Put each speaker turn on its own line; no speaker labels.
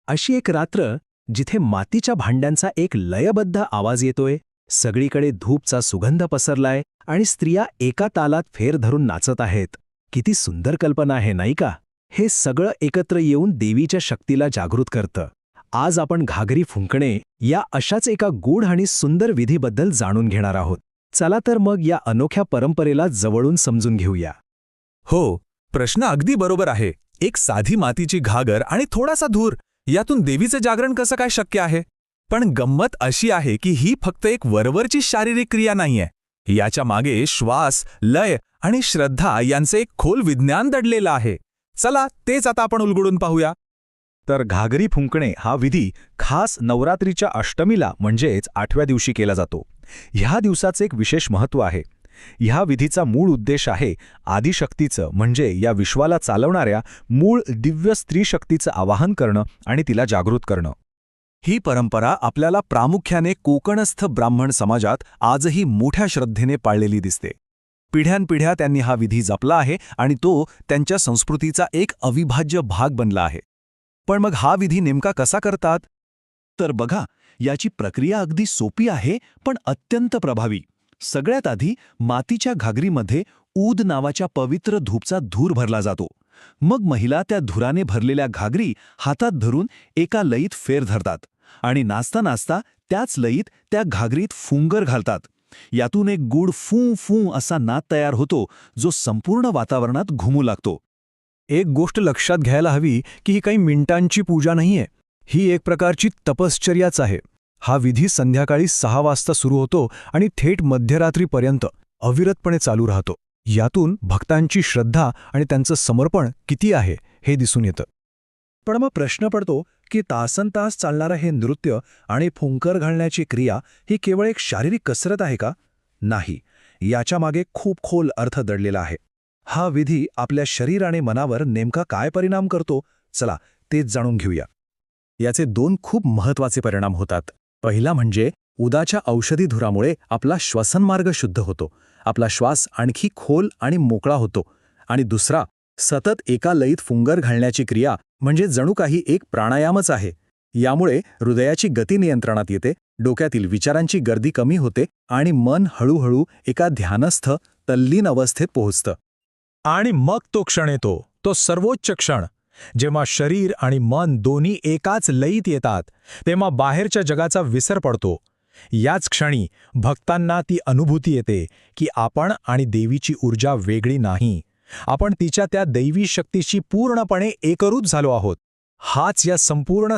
अशी एक रात्र जिथे मातीच्या भांड्यांचा एक लयबद्ध आवाज येतोय, सगळीकडे धूपचा सुगंध पसरलाय आणि स्त्रिया एका तालात फेर धरून नाचत आहेत. किती सुंदर कल्पना आहे नाही का? हे सगळं एकत्र येऊन देवीच्या शक्तीला जागृत करतं. आज आपण घागरी फुंकणे या अशाच एका गूढ आणि सुंदर विधीबद्दल जाणून घेणार आहोत. चला तर मग या अनोख्या परंपरेला जवळून समजून घेऊया.
हो, प्रश्न अगदी बरोबर आहे. एक साधी मातीची घागर आणि थोडासा धूर, यातून देवीचं जागरण कसं काय शक्य आहे? पण गंमत अशी आहे की ही फक्त एक वरवरची शारीरिक क्रिया नाहीये. याच्या मागे श्वास, लय आणि श्रद्धा यांचे एक खोल विज्ञान दडलेलं आहे. चला तेच आता आपण उलगडून पाहूया.
तर घागरी फुंकणे हा विधी खास नवरात्रीच्या अष्टमीला म्हणजेच 8व्या दिवशी केला जातो. ह्या दिवसाचे एक विशेष महत्त्व आहे. ह्या विधीचा मूळ उद्देश आहे आदिशक्तीचं म्हणजे या विश्वाला चालवणाऱ्या मूळ दिव्य स्त्री शक्तीचं आवाहन करणं आणि तिला जागृत करणं.
ही परंपरा आपल्याला प्रामुख्याने कोकणस्थ ब्राह्मण समाजात आजही मोठ्या श्रद्धेने पाळलेली दिसते. पिढ्यानपिढ्या त्यांनी हा विधी जपला आहे आणि तो त्यांच्या संस्कृतीचा एक अविभाज्य भाग बनला आहे. पण मग हा विधी नेमका कसा करतात?
तर बघा, याची प्रक्रिया अगदी सोपी आहे पण अत्यंत प्रभावी. सगळ्यात आधी मातीच्या घागरीमध्ये ऊद नावाच्या पवित्र धूपचा धूर भरला जातो. मग महिला त्या धुराने भरलेल्या घागरी हातात धरून एका लयीत फेर धरतात आणि नाचता नाचता त्याच लयीत त्या घागरीत फुंगर घालतात. यातून एक गूढ फू फू असा नाद तयार होतो जो संपूर्ण वातावरणात घुमू लागतो.
एक गोष्ट लक्षात घ्यायला हवी की ही काही मिनिटांची पूजा नाहीये. ही एक प्रकारची तपश्चर्याच आहे. हा विधी संध्याकाळी 6 वाजता सुरू होतो आणि थेट मध्यरात्रीपर्यंत अविरतपणे चालू राहतो. यातून भक्तांची श्रद्धा आणि त्यांचं समर्पण किती आहे हे दिसून येतं.
पण मग प्रश्न पडतो की तासनतास चालणारं हे नृत्य आणि फुंकर घालण्याची क्रिया ही केवळ एक शारीरिक कसरत आहे का? नाही, याच्यामागे खूप खोल अर्थ दडलेला आहे. हा विधी आपल्या शरीर आणि मनावर नेमका काय परिणाम करतो? चला तेच जाणून घेऊया.
याचे 2 खूप महत्त्वाचे परिणाम होतात. पहिला म्हणजे उदाच्या औषधी धुरामुळे आपला श्वसनमार्ग शुद्ध होतो. आपला श्वास आणखी खोल आणि मोकळा होतो. आणि दुसरा, सतत एका लयीत फुंगर घालण्याची क्रिया म्हणजे जणू काही एक प्राणायामच आहे. यामुळे हृदयाची गती नियंत्रणात येते, डोक्यातील विचारांची गर्दी कमी होते आणि मन हळूहळू एका ध्यानस्थ तल्लीन अवस्थेत पोहोचतं.
आणि मग तो क्षण येतो, तो सर्वोच्च क्षण, जेव्हा शरीर आणि मन दोन्ही एकाच लयीत येतात. तेव्हा बाहेरच्या जगाचा विसर पडतो. याच क्षणी भक्तांना ती अनुभूती येते की आपण आणि देवीची ऊर्जा वेगळी नाही. आपण तिच्या त्या दैवी शक्तीशी पूर्णपणे एकरूप झालो आहोत. हाच या संपूर्ण